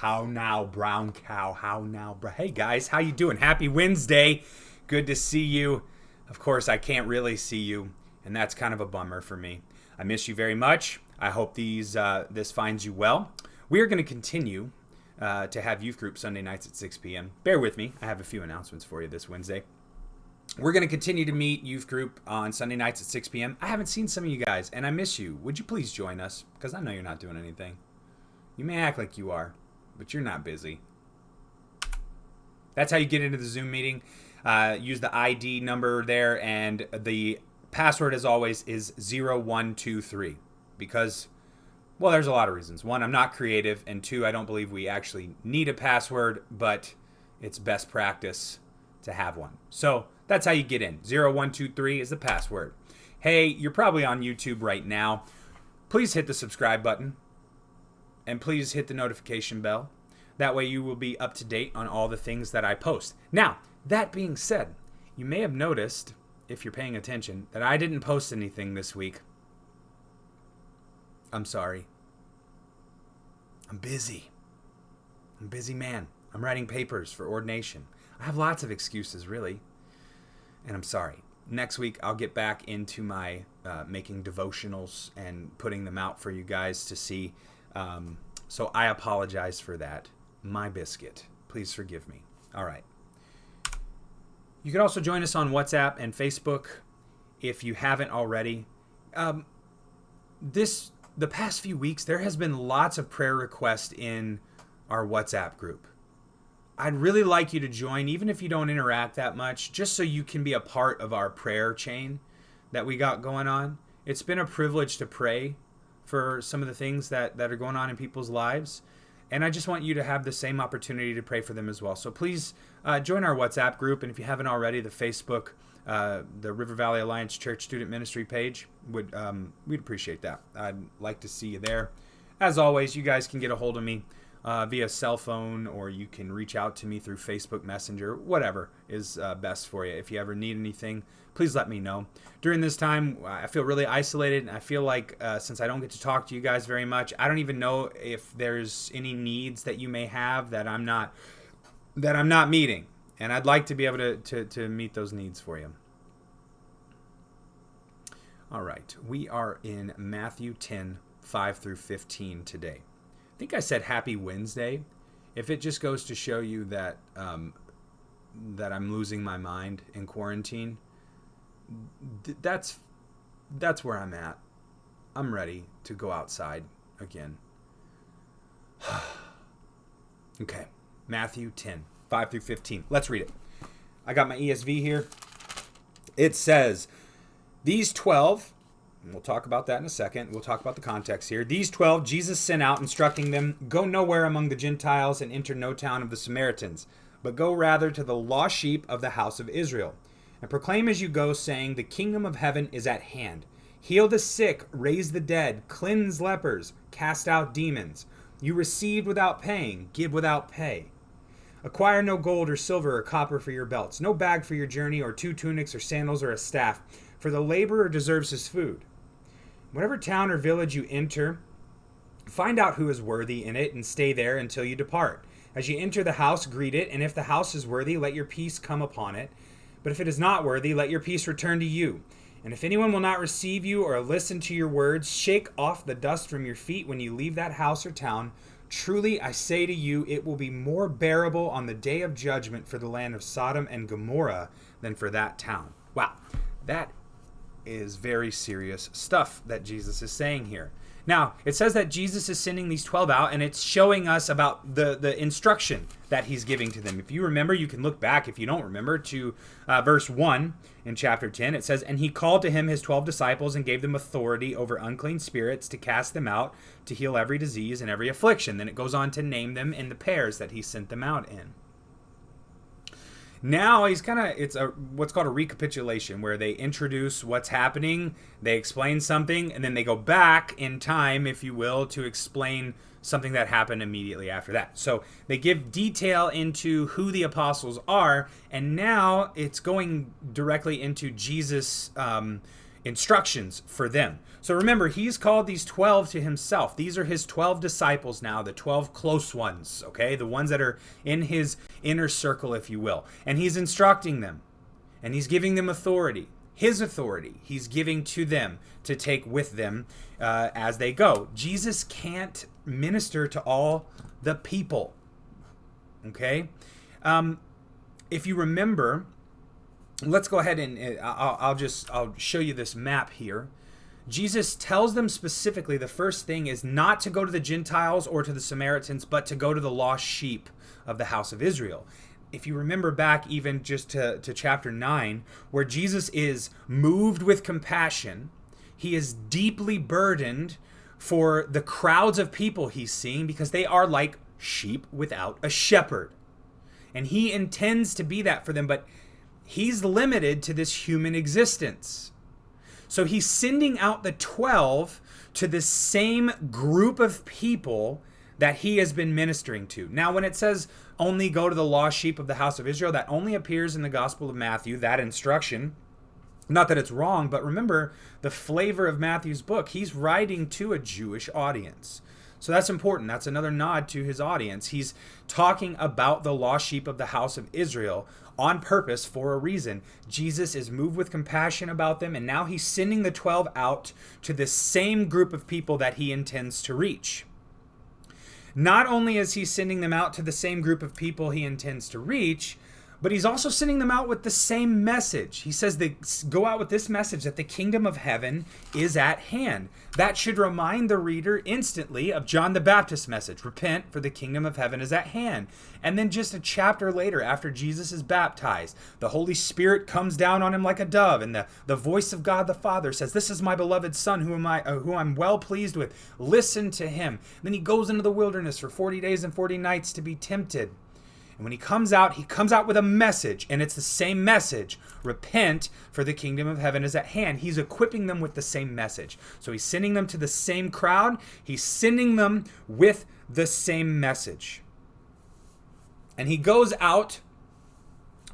How now, brown cow? How now, hey guys, how you doing? Happy Wednesday. Good to see you. Of course, I can't really see you, and that's kind of a bummer for me. I miss you very much. I hope this finds you well. We are going to continue to have youth group Sunday nights at 6 p.m. Bear with me. I have a few announcements for you this Wednesday. We're going to continue to meet youth group on Sunday nights at 6 p.m. I haven't seen some of you guys, and I miss you. Would you please join us? Because I know you're not doing anything. You may act like you are, but you're not busy. That's how you get into the Zoom meeting. Use the ID number there, and the password, as always, is 0123. Because, well, there's a lot of reasons. One, I'm not creative, and two, I don't believe we actually need a password, but it's best practice to have one. So that's how you get in. 0123 is the password. Hey, you're probably on YouTube right now. Please hit the subscribe button. And please hit the notification bell. That way you will be up to date on all the things that I post. Now, that being said, you may have noticed, if you're paying attention, that I didn't post anything this week. I'm sorry. I'm busy. I'm a busy man. I'm writing papers for ordination. I have lots of excuses, really. And I'm sorry. Next week, I'll get back into my making devotionals and putting them out for you guys to see. So I apologize for that. My biscuit. Please forgive me. All right. You can also join us on WhatsApp and Facebook if you haven't already. The past few weeks, there has been lots of prayer requests in our WhatsApp group. I'd really like you to join, even if you don't interact that much, just so you can be a part of our prayer chain that we got going on. It's been a privilege to pray for some of the things that are going on in people's lives. And I just want you to have the same opportunity to pray for them as well. So please join our WhatsApp group. And if you haven't already, the Facebook, the River Valley Alliance Church Student Ministry page, we'd appreciate that. I'd like to see you there. As always, you guys can get a hold of me via cell phone, or you can reach out to me through Facebook Messenger, whatever is best for you. If you ever need anything, please let me know. During this time, I feel really isolated, and I feel like since I don't get to talk to you guys very much, I don't even know if there's any needs that you may have that I'm not meeting, and I'd like to be able to meet those needs for you. All right, we are in Matthew 10, 5 through 15 today. I think I said Happy Wednesday. If it just goes to show you that that I'm losing my mind in quarantine, that's where I'm at. I'm ready to go outside again. Okay, Matthew 10, 5 through 15. Let's read it. I got my ESV here. It says, these 12... and we'll talk about that in a second. We'll talk about the context here. These 12, Jesus sent out, instructing them, go nowhere among the Gentiles and enter no town of the Samaritans, but go rather to the lost sheep of the house of Israel. And proclaim as you go, saying, the kingdom of heaven is at hand. Heal the sick, raise the dead, cleanse lepers, cast out demons. You received without paying, give without pay. Acquire no gold or silver or copper for your belts, no bag for your journey, or 2 tunics or sandals or a staff, for the laborer deserves his food. Whatever town or village you enter, find out who is worthy in it and stay there until you depart. As you enter the house, greet it, and if the house is worthy, let your peace come upon it. But if it is not worthy, let your peace return to you. And if anyone will not receive you or listen to your words, shake off the dust from your feet when you leave that house or town. Truly, I say to you, it will be more bearable on the day of judgment for the land of Sodom and Gomorrah than for that town. Wow, that is very serious stuff that Jesus is saying here. Now, it says that Jesus is sending these 12 out, and it's showing us about the instruction that he's giving to them. If you remember, you can look back, if you don't remember, to verse 1 in chapter 10. It says, and he called to him his 12 disciples and gave them authority over unclean spirits to cast them out, to heal every disease and every affliction. Then it goes on to name them in the pairs that he sent them out in. Now it's what's called a recapitulation, where they introduce what's happening, they explain something, and then they go back in time, if you will, to explain something that happened immediately after that. So they give detail into who the apostles are, and now it's going directly into Jesus instructions for them. So remember, he's called these 12 to himself. These are his 12 disciples now, the 12 close ones, okay? The ones that are in his inner circle, if you will. And he's instructing them, and he's giving them authority. His authority he's giving to them to take with them as they go. Jesus can't minister to all the people, okay? If you remember, let's go ahead and I'll show you this map here. Jesus tells them specifically the first thing is not to go to the Gentiles or to the Samaritans, but to go to the lost sheep of the house of Israel. If you remember back even just to chapter 9, where Jesus is moved with compassion, he is deeply burdened for the crowds of people he's seeing because they are like sheep without a shepherd. And he intends to be that for them, but he's limited to this human existence. So he's sending out the 12 to the same group of people that he has been ministering to. Now, when it says only go to the lost sheep of the house of Israel, that only appears in the Gospel of Matthew, that instruction. Not that it's wrong, but remember the flavor of Matthew's book. He's writing to a Jewish audience. So that's important. That's another nod to his audience. He's talking about the lost sheep of the house of Israel on purpose for a reason. Jesus is moved with compassion about them, and now he's sending the 12 out to the same group of people that he intends to reach. Not only is he sending them out to the same group of people he intends to reach, but he's also sending them out with the same message. He says they go out with this message that the kingdom of heaven is at hand. That should remind the reader instantly of John the Baptist's message. Repent, for the kingdom of heaven is at hand. And then just a chapter later, after Jesus is baptized, the Holy Spirit comes down on him like a dove, and the voice of God the Father says, "This is my beloved Son, who I'm well pleased with. Listen to him." Then he goes into the wilderness for 40 days and 40 nights to be tempted. And when he comes out with a message, and it's the same message. Repent, for the kingdom of heaven is at hand. He's equipping them with the same message. So he's sending them to the same crowd. He's sending them with the same message. And he goes out,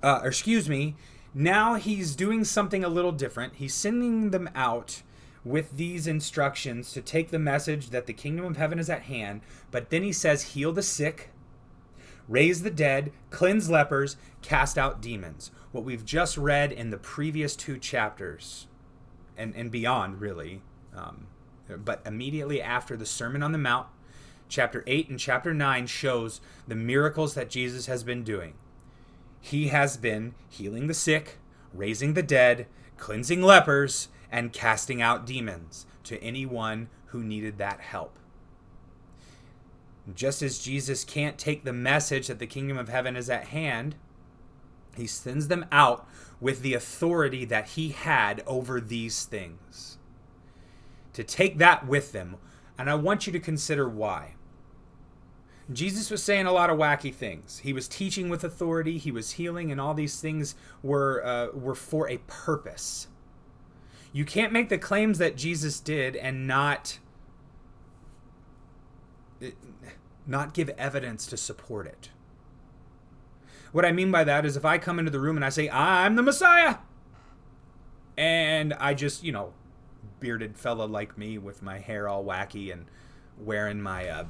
now he's doing something a little different. He's sending them out with these instructions to take the message that the kingdom of heaven is at hand. But then he says, heal the sick, raise the dead, cleanse lepers, cast out demons. What we've just read in the previous 2 chapters and beyond, really. But immediately after the Sermon on the Mount, chapter 8 and chapter 9 shows the miracles that Jesus has been doing. He has been healing the sick, raising the dead, cleansing lepers, and casting out demons to anyone who needed that help. Just as Jesus can't take the message that the kingdom of heaven is at hand, he sends them out with the authority that he had over these things. To take that with them. And I want you to consider why. Jesus was saying a lot of wacky things. He was teaching with authority. He was healing, and all these things were for a purpose. You can't make the claims that Jesus did and not give evidence to support it. What I mean by that is if I come into the room and I say, I'm the Messiah, and I just, bearded fella like me with my hair all wacky and wearing my,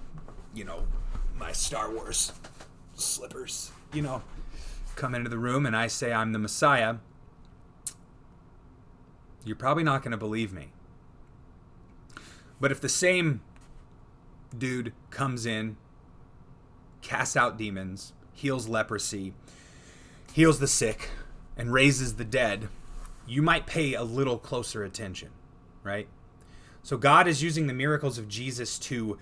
my Star Wars slippers, come into the room and I say I'm the Messiah, you're probably not going to believe me. But if the same dude comes in, casts out demons, heals leprosy, heals the sick, and raises the dead, you might pay a little closer attention, right? So God is using the miracles of Jesus to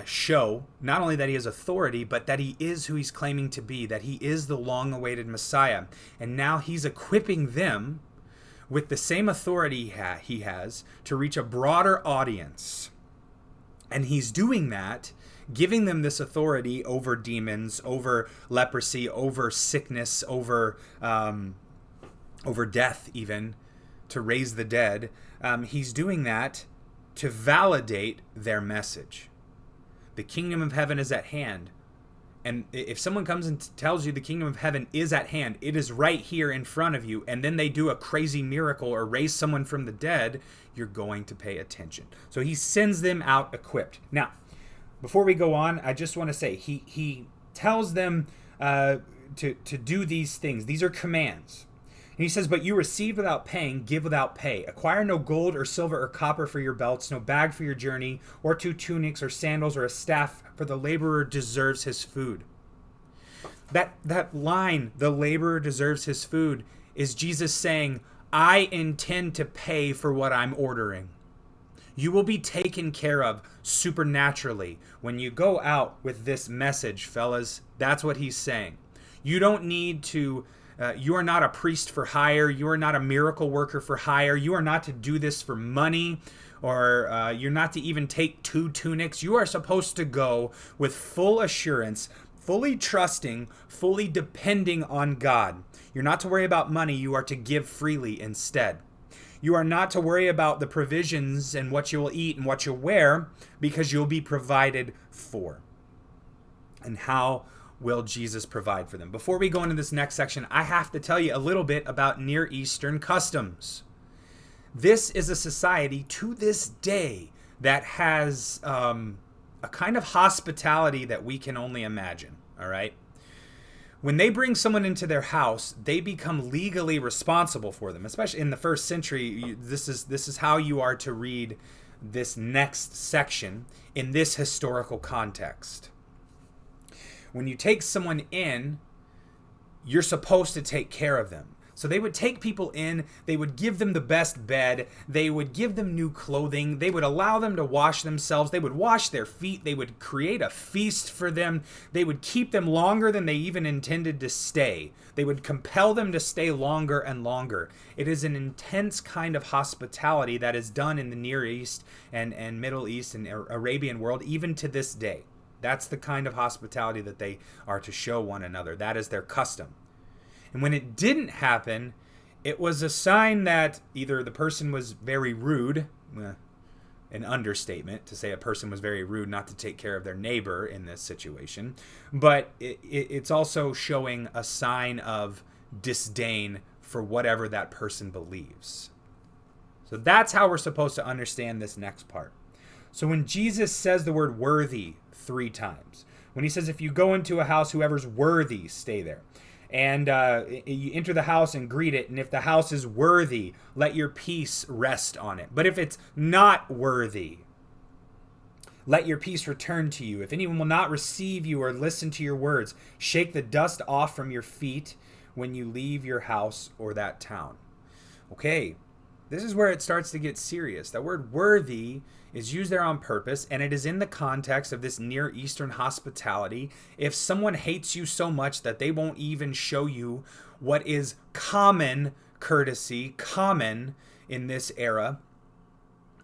show not only that he has authority, but that he is who he's claiming to be, that he is the long-awaited Messiah. And now he's equipping them with the same authority he has to reach a broader audience. And he's doing that, giving them this authority over demons, over leprosy, over sickness, over death even, to raise the dead. He's doing that to validate their message. The kingdom of heaven is at hand. And if someone comes and tells you the kingdom of heaven is at hand, it is right here in front of you, and then they do a crazy miracle or raise someone from the dead, you're going to pay attention. So he sends them out equipped. Now, before we go on, I just want to say he tells them to do these things. These are commands. And he says, but you receive without paying, give without pay. Acquire no gold or silver or copper for your belts, no bag for your journey, or 2 tunics or sandals or a staff, for the laborer deserves his food. That line, the laborer deserves his food, is Jesus saying, I intend to pay for what I'm ordering. You will be taken care of supernaturally when you go out with this message, fellas. That's what he's saying. You don't need to... you are not a priest for hire. You are not a miracle worker for hire. You are not to do this for money, or you're not to even take 2 tunics. You are supposed to go with full assurance, fully trusting, fully depending on God. You're not to worry about money. You are to give freely instead. You are not to worry about the provisions and what you will eat and what you'll wear, because you'll be provided for. And how will Jesus provide for them? Before we go into this next section, I have to tell you a little bit about Near Eastern customs. This is a society to this day that has a kind of hospitality that we can only imagine, all right? When they bring someone into their house, they become legally responsible for them. Especially in the first century, this is how you are to read this next section in this historical context. When you take someone in, you're supposed to take care of them. So they would take people in, they would give them the best bed, they would give them new clothing, they would allow them to wash themselves, they would wash their feet, they would create a feast for them, they would keep them longer than they even intended to stay. They would compel them to stay longer and longer. It is an intense kind of hospitality that is done in the Near East and Middle East and Arabian world even to this day. That's the kind of hospitality that they are to show one another. That is their custom. And when it didn't happen, it was a sign that either the person was very rude, an understatement to say a person was very rude not to take care of their neighbor in this situation, but it's also showing a sign of disdain for whatever that person believes. So that's how we're supposed to understand this next part. So when Jesus says the word worthy 3 times, when he says if you go into a house, whoever's worthy, stay there. And you enter the house and greet it, and if the house is worthy, let your peace rest on it. But if it's not worthy, let your peace return to you. If anyone will not receive you or listen to your words, shake the dust off from your feet when you leave your house or that town. Okay, this is where it starts to get serious. That word worthy is used there on purpose, and it is in the context of this Near Eastern hospitality. If someone hates you so much that they won't even show you what is common courtesy, common in this era,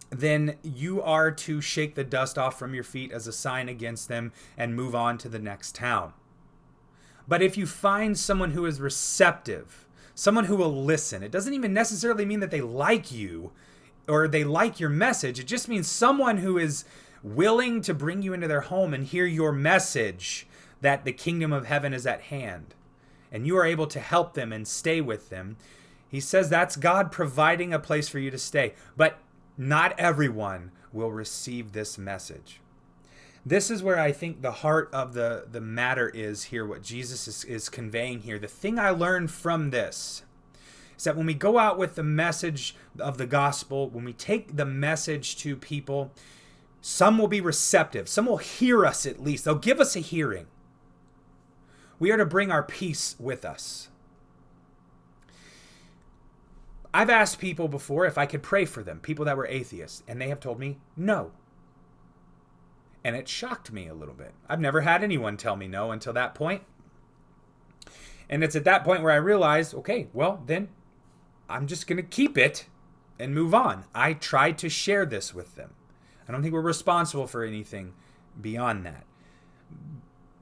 then you are to shake the dust off from your feet as a sign against them and move on to the next town. But if you find someone who is receptive, someone who will listen, it doesn't even necessarily mean that they like you or they like your message. It just means someone who is willing to bring you into their home and hear your message that the kingdom of heaven is at hand, and you are able to help them and stay with them. He says that's God providing a place for you to stay, but not everyone will receive this message. This is where I think the heart of the matter is here, what Jesus is conveying here. The thing I learned from this is that when we go out with the message of the gospel, when we take the message to people, some will be receptive. Some will hear us at least. They'll give us a hearing. We are to bring our peace with us. I've asked people before if I could pray for them, people that were atheists, and they have told me no. And it shocked me a little bit. I've never had anyone tell me no until that point. And it's at that point where I realized, okay, well, then I'm just going to keep it and move on. I tried to share this with them. I don't think we're responsible for anything beyond that.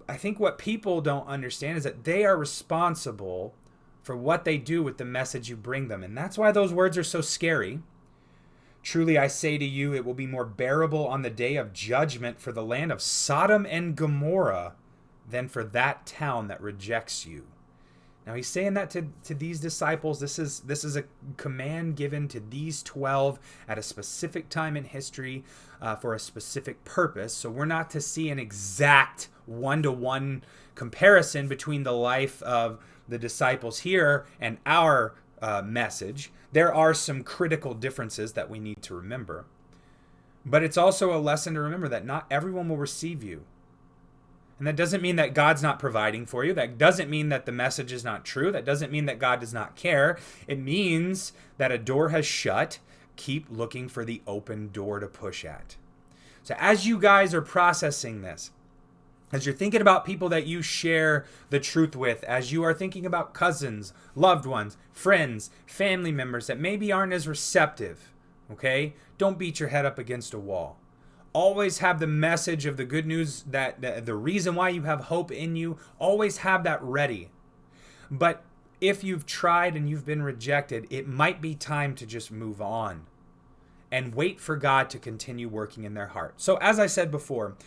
I think what people don't understand is that they are responsible for what they do with the message you bring them. And that's why those words are so scary. Truly, I say to you, it will be more bearable on the day of judgment for the land of Sodom and Gomorrah than for that town that rejects you. Now he's saying that to these disciples. This is a command given to these 12 at a specific time in history for a specific purpose. So we're not to see an exact one-to-one comparison between the life of the disciples here and our message. There are some critical differences that we need to remember. But it's also a lesson to remember that not everyone will receive you. And that doesn't mean that God's not providing for you. That doesn't mean that the message is not true. That doesn't mean that God does not care. It means that a door has shut. Keep looking for the open door to push at. So as you guys are processing this, as you're thinking about people that you share the truth with, as you are thinking about cousins, loved ones, friends, family members that maybe aren't as receptive, okay? Don't beat your head up against a wall. Always have the message of the good news, that the reason why you have hope in you, always have that ready. But if you've tried and you've been rejected, it might be time to just move on and wait for God to continue working in their heart. So as I said before,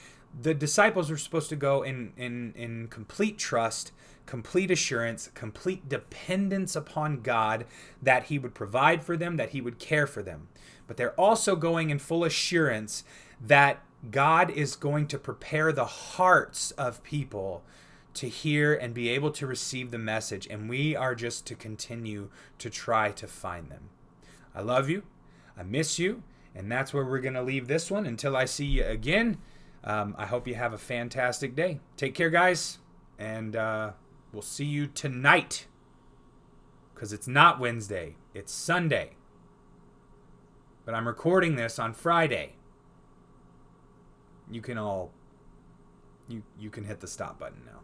the disciples were supposed to go in complete trust, complete assurance, complete dependence upon God that he would provide for them, that he would care for them. But they're also going in full assurance that God is going to prepare the hearts of people to hear and be able to receive the message. And we are just to continue to try to find them. I love you. I miss you. And that's where we're going to leave this one until I see you again. I hope you have a fantastic day. Take care, guys. And we'll see you tonight. Because it's not Wednesday. It's Sunday. But I'm recording this on Friday. You can hit the stop button now.